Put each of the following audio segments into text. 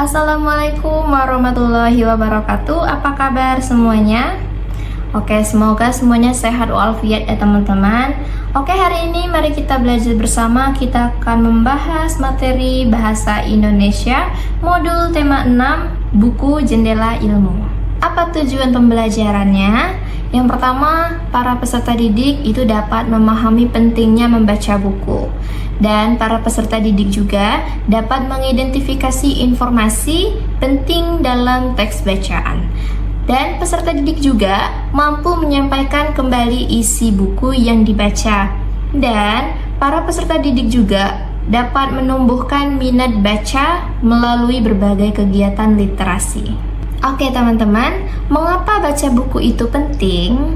Assalamualaikum warahmatullahi wabarakatuh. Apa kabar semuanya? Oke, semoga semuanya sehat walafiat ya teman-teman. Oke, hari ini mari kita belajar bersama. Kita akan membahas materi Bahasa Indonesia modul tema 6, buku Jendela Ilmu. Apa tujuan pembelajarannya? Yang pertama, para peserta didik itu dapat memahami pentingnya membaca buku. Dan para peserta didik juga dapat mengidentifikasi informasi penting dalam teks bacaan. Dan peserta didik juga mampu menyampaikan kembali isi buku yang dibaca. Dan para peserta didik juga dapat menumbuhkan minat baca melalui berbagai kegiatan literasi. Oke teman-teman, mengapa baca buku itu penting?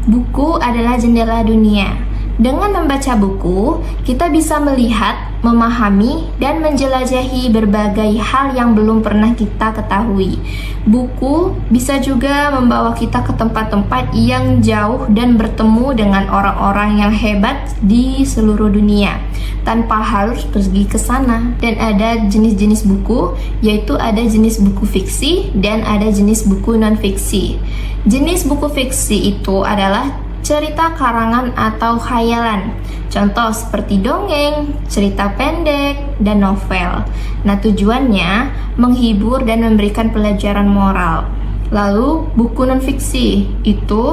Buku adalah jendela dunia. Dengan membaca buku, kita bisa melihat, memahami, dan menjelajahi berbagai hal yang belum pernah kita ketahui. Buku bisa juga membawa kita ke tempat-tempat yang jauh dan bertemu dengan orang-orang yang hebat di seluruh dunia tanpa harus pergi ke sana. Dan ada jenis-jenis buku, yaitu ada jenis buku fiksi dan ada jenis buku non-fiksi. Jenis buku fiksi itu adalah cerita karangan atau khayalan. Contoh seperti dongeng, cerita pendek, dan novel. Nah, tujuannya menghibur dan memberikan pelajaran moral. Lalu, buku non-fiksi itu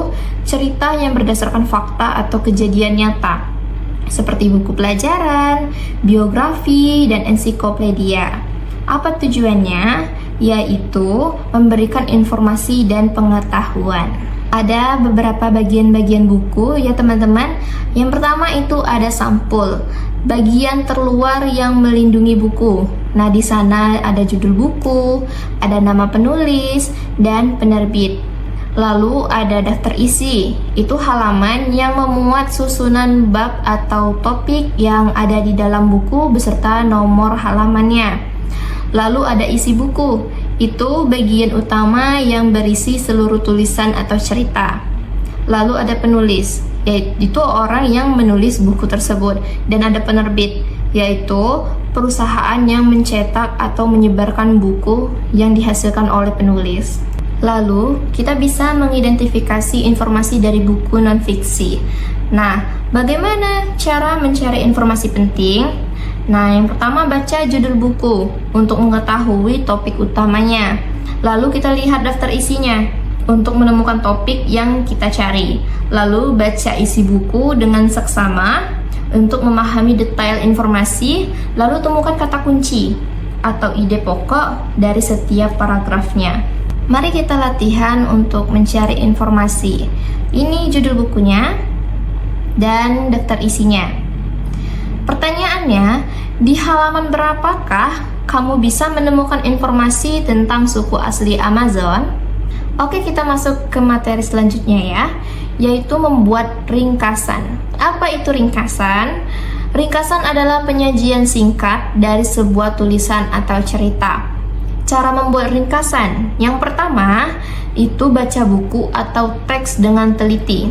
cerita yang berdasarkan fakta atau kejadian nyata, seperti buku pelajaran, biografi, dan ensiklopedia. Apa tujuannya? Yaitu memberikan informasi dan pengetahuan. Ada beberapa bagian-bagian buku ya teman-teman. Yang pertama itu ada sampul, bagian terluar yang melindungi buku. Nah, di sana ada judul buku, ada nama penulis dan penerbit. Lalu ada daftar isi, itu halaman yang memuat susunan bab atau topik yang ada di dalam buku beserta nomor halamannya. Lalu ada isi buku, itu bagian utama yang berisi seluruh tulisan atau cerita. Lalu ada penulis, yaitu orang yang menulis buku tersebut. Dan ada penerbit, yaitu perusahaan yang mencetak atau menyebarkan buku yang dihasilkan oleh penulis. Lalu kita bisa mengidentifikasi informasi dari buku non-fiksi. Nah, bagaimana cara mencari informasi penting? Nah, yang pertama baca judul buku untuk mengetahui topik utamanya. Lalu kita lihat daftar isinya untuk menemukan topik yang kita cari. Lalu baca isi buku dengan seksama untuk memahami detail informasi. Lalu temukan kata kunci atau ide pokok dari setiap paragrafnya. Mari kita latihan untuk mencari informasi. Ini judul bukunya dan daftar isinya. Pertanyaannya, di halaman berapakah kamu bisa menemukan informasi tentang suku asli Amazon? Oke, kita masuk ke materi selanjutnya ya, yaitu membuat ringkasan. Apa itu ringkasan? Ringkasan adalah penyajian singkat dari sebuah tulisan atau cerita. Cara membuat ringkasan, yang pertama, itu baca buku atau teks dengan teliti.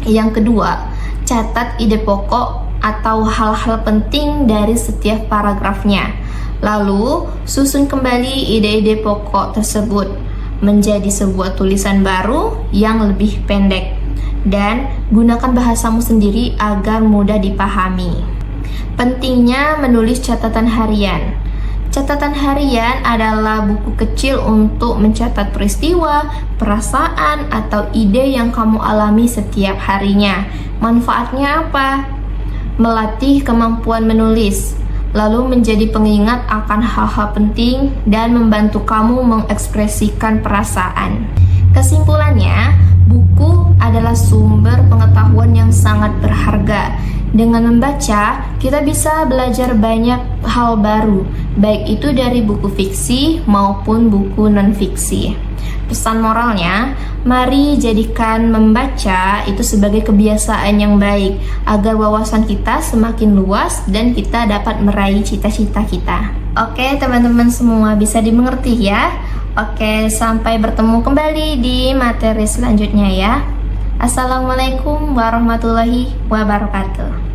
Yang kedua, catat ide pokok atau hal-hal penting dari setiap paragrafnya. Lalu, susun kembali ide-ide pokok tersebut menjadi sebuah tulisan baru yang lebih pendek. Dan gunakan bahasamu sendiri agar mudah dipahami. Pentingnya menulis catatan harian. Catatan harian adalah buku kecil untuk mencatat peristiwa, perasaan, atau ide yang kamu alami setiap harinya. Manfaatnya apa? Melatih kemampuan menulis, lalu menjadi pengingat akan hal-hal penting dan membantu kamu mengekspresikan perasaan. Kesimpulannya, buku adalah sumber pengetahuan yang sangat berharga. Dengan membaca, kita bisa belajar banyak hal baru, baik itu dari buku fiksi maupun buku non-fiksi. Pesan moralnya, mari jadikan membaca itu sebagai kebiasaan yang baik agar wawasan kita semakin luas dan kita dapat meraih cita-cita kita. Oke teman-teman semua, bisa dimengerti ya? Oke, sampai bertemu kembali di materi selanjutnya ya. Assalamualaikum warahmatullahi wabarakatuh.